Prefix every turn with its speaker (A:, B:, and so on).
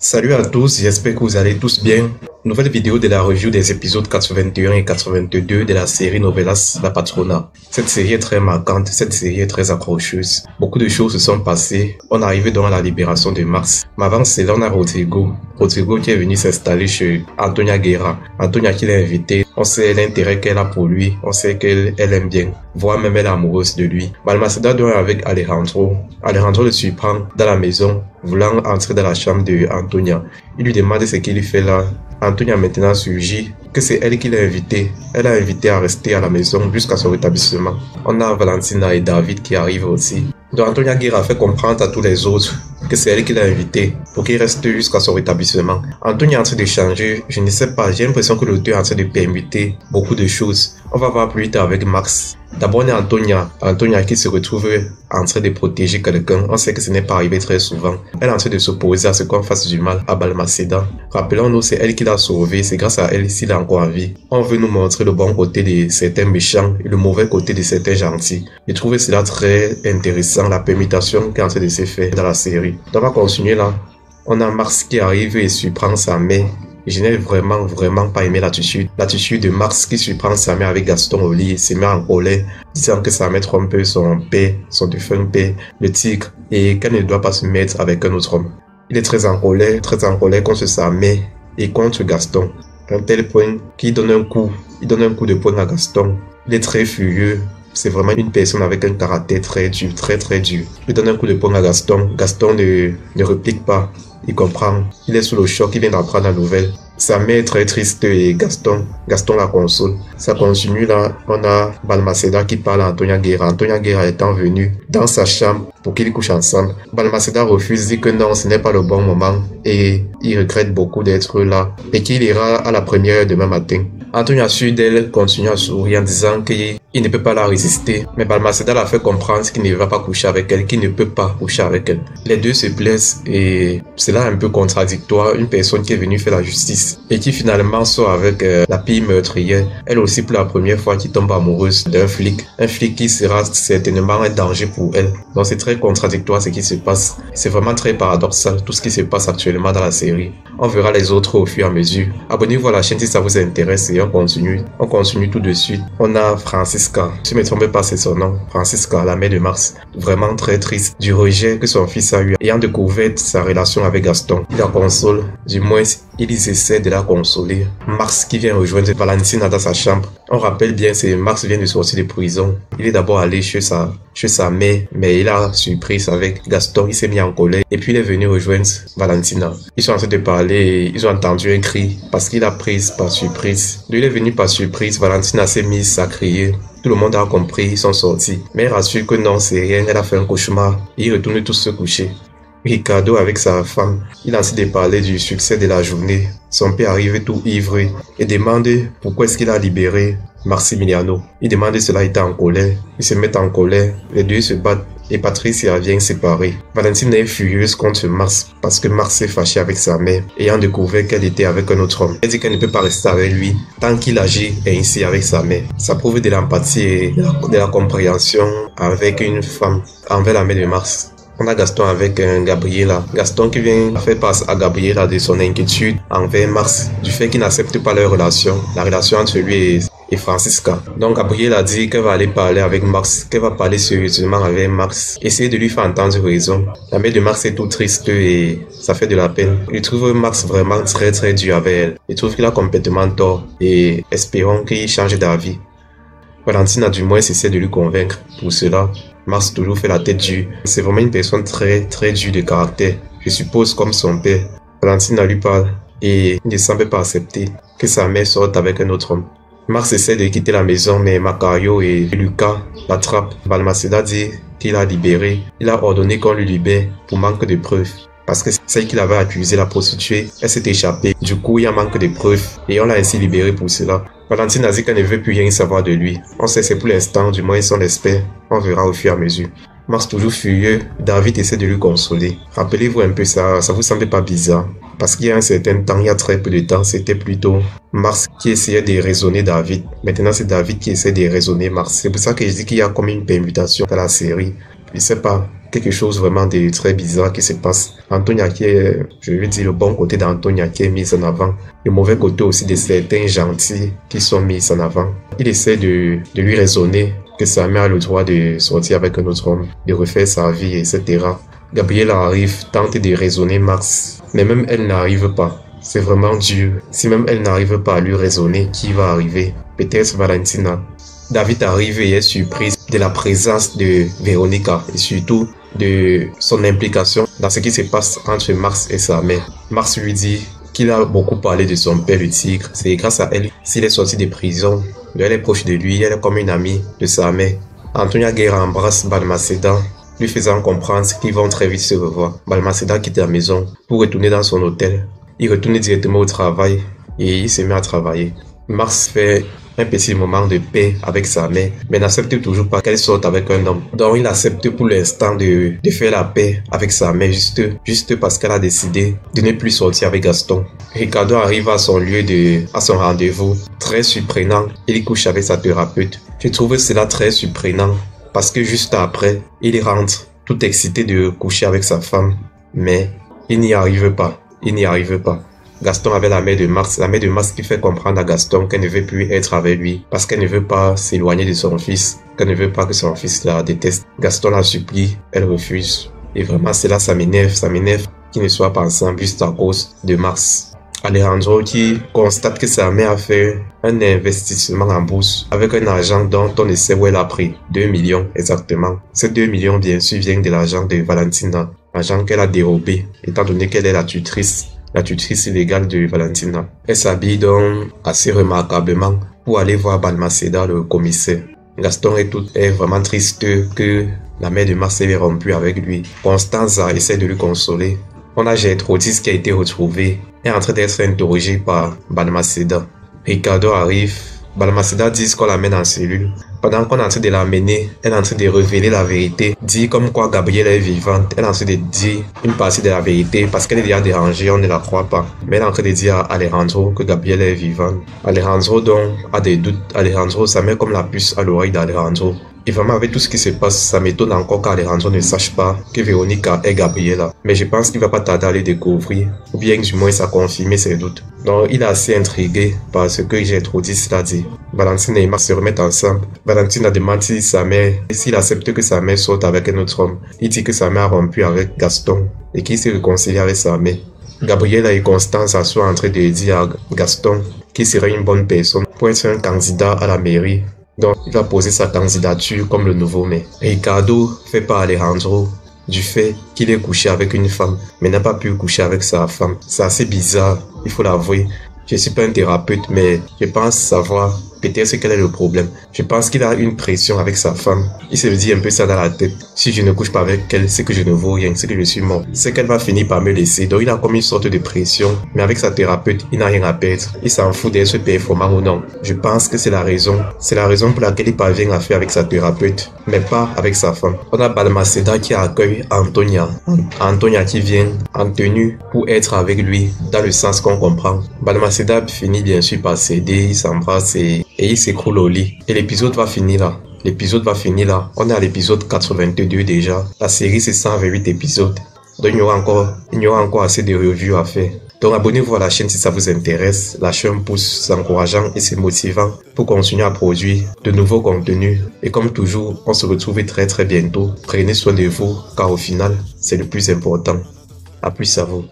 A: Salut à tous, j'espère que vous allez tous bien. Nouvelle vidéo de la review des épisodes 81 et 82 de la série Novelas La Patrona. Cette série est très marquante, cette série est très accrocheuse. Beaucoup de choses se sont passées. On est arrivé dans la libération de Mars. Mais avant cela, on a Rodrigo. Rodrigo qui est venu s'installer chez Antonia Guerra. Antonia qui l'a invité. On sait l'intérêt qu'elle a pour lui. On sait qu'elle aime bien. Voire même elle est amoureuse de lui. Balmaceda doit avec Alejandro. Alejandro le surprend dans la maison, voulant entrer dans la chambre de Antonia. Il lui demande ce qu'il fait là. Antonia maintenant surgit que c'est elle qui l'a invité. Elle l'a invité à rester à la maison jusqu'à son rétablissement. On a Valentina et David qui arrivent aussi. Donc Antonia Guerra fait comprendre à tous les autres que c'est elle qui l'a invité pour qu'il reste jusqu'à son rétablissement. Antonia est en train de changer, je ne sais pas, j'ai l'impression que l'auteur est en train de permuter beaucoup de choses. On va voir plus tard avec Max. D'abord on a Antonia qui se retrouve en train de protéger quelqu'un. On sait que ce n'est pas arrivé très souvent. Elle est en train de s'opposer à ce qu'on fasse du mal à Balmaceda. Rappelons-nous, c'est elle qui l'a sauvé, c'est grâce à elle s'il est encore en vie. On veut nous montrer le bon côté de certains méchants et le mauvais côté de certains gentils. J'ai trouvé cela très intéressant, la permutation qui est en train de se faire dans la série. Donc on va continuer là. On a Max qui arrive et surprend sa mère. Je n'ai vraiment pas aimé l'attitude de Max qui surprend sa mère avec Gaston au lit et se met en colère, disant que sa mère trompe son père, son défunt père, le tigre, et qu'elle ne doit pas se mettre avec un autre homme. Il est très en colère contre sa mère et contre Gaston, à un tel point qu'il donne un coup de poing à Gaston. Il est très furieux. C'est vraiment une personne avec un caractère très dur. Il donne un coup de poing à Gaston. Gaston ne réplique pas. Il comprend. Il est sous le choc. Il vient d'apprendre la nouvelle. Sa mère est très triste et Gaston la console. Ça continue là. On a Balmaceda qui parle à Antonia Guerra. Antonia Guerra étant venue dans sa chambre pour qu'ils couchent ensemble. Balmaceda refuse, dit que non, ce n'est pas le bon moment et il regrette beaucoup d'être là et qu'il ira à la première heure demain matin. Antonia sûr d'elle continue à sourire en disant qu'il ne peut pas la résister. Mais Balmaceda l'a fait comprendre qu'il ne va pas coucher avec elle, qu'il ne peut pas coucher avec elle. Les deux se plaisent et c'est là un peu contradictoire. Une personne qui est venue faire la justice et qui finalement sort avec la pire meurtrière. Elle aussi pour la première fois qui tombe amoureuse d'un flic. Un flic qui sera certainement un danger pour elle. Donc c'est très contradictoire ce qui se passe. C'est vraiment très paradoxal tout ce qui se passe actuellement dans la série. On verra les autres au fur et à mesure. Abonnez-vous à la chaîne si ça vous intéresse et on continue tout de suite. On a Francisca, si je ne me trompe pas c'est son nom, Francisca, la mère de Mars, vraiment très triste du rejet que son fils a eu ayant découvert sa relation avec Gaston. Il la console, du moins ils essaient de la consoler. Mars qui vient rejoindre Valentina dans sa chambre. On rappelle bien, c'est Mars vient de sortir de prison. Il est d'abord allé chez sa mère, mais il a surprise avec Gaston, il s'est mis en colère et puis il est venu rejoindre Valentina. Ils sont en train de parler et ils ont entendu un cri parce qu'il a prise par surprise. Lui, il est venu par surprise, Valentina s'est mise à crier. Tout le monde a compris, ils sont sortis. Mais elle rassure que non, c'est rien, elle a fait un cauchemar. Ils retournent tous se coucher. Ricardo avec sa femme, il a essayé de parler du succès de la journée. Son père arrive tout ivre et demande pourquoi est-ce qu'il a libéré Maximiliano. Il demande cela, il est en colère. Ils se mettent en colère, les deux se battent et Patricia vient séparer. Valentine est furieuse contre Mars parce que Mars s'est fâché avec sa mère ayant découvert qu'elle était avec un autre homme. Elle dit qu'elle ne peut pas rester avec lui tant qu'il agit ainsi avec sa mère. Ça prouve de l'empathie et de la compréhension avec une femme envers la mère de Mars. On a Gaston avec Gabriela. Gaston qui vient faire face à Gabriela de son inquiétude envers Mars, du fait qu'il n'accepte pas leur relation, la relation entre lui et Francisca. Donc Gabriela dit qu'elle va aller parler avec Max, qu'elle va parler sérieusement avec Max, essayer de lui faire entendre raison. La mère de Max est tout triste et ça fait de la peine. Il trouve Max vraiment très dur avec elle. Il trouve qu'il a complètement tort et espérons qu'il change d'avis. Valentina du moins essaie de lui convaincre. Pour cela, Mars toujours fait la tête dure. C'est vraiment une personne très dure de caractère. Je suppose comme son père. Valentina lui parle et il ne semble pas accepter que sa mère sorte avec un autre homme. Mars essaie de quitter la maison mais Macario et Lucas l'attrapent. Balmaceda dit qu'il a libéré. Il a ordonné qu'on lui libère pour manque de preuves. Parce que celle qu'il avait accusée, la prostituée, elle s'est échappée. Du coup, il y a manque de preuves et on l'a ainsi libéré pour cela. Valentine a dit qu'elle ne veut plus rien savoir de lui. On sait c'est pour l'instant, du moins son espère. On verra au fur et à mesure. Mars toujours furieux, David essaie de lui consoler. Rappelez-vous un peu ça vous semble pas bizarre? Parce qu'il y a un certain temps, il y a très peu de temps, c'était plutôt Mars qui essayait de raisonner David. Maintenant c'est David qui essaie de raisonner Mars. C'est pour ça que je dis qu'il y a comme une permutation dans la série. Je sais pas. quelque chose vraiment de très bizarre qui se passe. Antonia qui est, je vais dire, le bon côté d'Antonia qui est mis en avant. Le mauvais côté aussi de certains gentils qui sont mis en avant. Il essaie de lui raisonner que sa mère a le droit de sortir avec un autre homme, de refaire sa vie, etc. Gabriela arrive, tente de raisonner Max, mais même elle n'arrive pas. C'est vraiment dur. Si même elle n'arrive pas à lui raisonner, qui va arriver? Peut-être Valentina. David arrive et est surprise de la présence de Véronica et surtout de son implication dans ce qui se passe entre Max et sa mère. Max lui dit qu'il a beaucoup parlé de son père le tigre. C'est grâce à elle s'il est sorti de prison. Elle est proche de lui, elle est comme une amie de sa mère. Antonia Guerra embrasse Balmaceda, lui faisant comprendre qu'ils vont très vite se revoir. Balmaceda quitte la maison pour retourner dans son hôtel. Il retourne directement au travail et il se met à travailler. Max fait un petit moment de paix avec sa mère, mais n'accepte toujours pas qu'elle sorte avec un homme. Donc il accepte pour l'instant de faire la paix avec sa mère juste parce qu'elle a décidé de ne plus sortir avec Gaston. Ricardo arrive à son à son rendez-vous, très surprenant. Il couche avec sa thérapeute. Je trouve cela très surprenant parce que juste après, il rentre tout excité de coucher avec sa femme, mais il n'y arrive pas. Il n'y arrive pas. Gaston avait la mère de Max qui fait comprendre à Gaston qu'elle ne veut plus être avec lui parce qu'elle ne veut pas s'éloigner de son fils, qu'elle ne veut pas que son fils la déteste. Gaston la supplie, elle refuse. Et vraiment, cela, ça m'énerve qu'ils ne soient pas ensemble juste à cause de Max. Alejandro qui constate que sa mère a fait un investissement en bourse avec un argent dont on ne sait où elle a pris, 2 millions exactement. Ces 2 millions bien sûr viennent de l'argent de Valentina, l'argent qu'elle a dérobé étant donné qu'elle est la tutrice illégale de Valentina. Elle s'habille donc assez remarquablement pour aller voir Balmaceda, le commissaire. Gaston est vraiment triste que la mère de Max ait rompu avec lui. Constanza essaie de lui consoler. On a Gertrudis qui a été retrouvée et en train d'être interrogée par Balmaceda. Ricardo arrive. Balmaceda dit qu'on l'amène en cellule. Pendant qu'on est en train de l'amener, elle est en train de révéler la vérité, dit comme quoi Gabrielle est vivante. Elle est en train de dire une partie de la vérité parce qu'elle est déjà dérangée, on ne la croit pas. Mais elle est en train de dire à Alejandro que Gabrielle est vivante. Alejandro donc a des doutes. Alejandro, ça met comme la puce à l'oreille d'Alejandro. Et vraiment avec tout ce qui se passe, ça m'étonne encore qu'Alejandro ne sache pas que Véronica est Gabriela. Mais je pense qu'il va pas tarder à le découvrir, ou bien du moins ça a confirmé ses doutes. Donc il est assez intrigué par ce que Gertrudis l'a dit. Valentine et Max se remettent ensemble. Valentine a demandé s'il accepte que sa mère sorte avec un autre homme. Il dit que sa mère a rompu avec Gaston et qu'il s'est réconcilié avec sa mère. Gabriela et Constance sont en train de dire à Gaston qu'il serait une bonne personne pour être un candidat à la mairie. Donc, il va poser sa candidature comme le nouveau maire. Ricardo fait par Alejandro du fait qu'il est couché avec une femme, mais n'a pas pu coucher avec sa femme. C'est assez bizarre, il faut l'avouer. Je suis pas un thérapeute, mais je pense savoir peut-être quel est le problème. Je pense qu'il a une pression avec sa femme. Il se dit un peu ça dans la tête. Si je ne couche pas avec elle, c'est que je ne vaux rien, c'est que je suis mort. C'est qu'elle va finir par me laisser. Donc il a comme une sorte de pression. Mais avec sa thérapeute, il n'a rien à perdre. Il s'en fout d'être performant ou non. Je pense que c'est la raison. C'est la raison pour laquelle il parvient à faire avec sa thérapeute, mais pas avec sa femme. On a Balmaceda qui accueille Antonia. Antonia qui vient en tenue pour être avec lui, dans le sens qu'on comprend. Balmaceda finit bien sûr par céder, il s'embrasse et il s'écroule au lit. Et l'épisode va finir là. On est à l'épisode 82 déjà. La série c'est 128 épisodes. Donc il y aura encore assez de reviews à faire. Donc abonnez-vous à la chaîne si ça vous intéresse. Lâchez un pouce, c'est encourageant et c'est motivant pour continuer à produire de nouveaux contenus. Et comme toujours, on se retrouve très bientôt. Prenez soin de vous car au final, c'est le plus important. À plus à vous.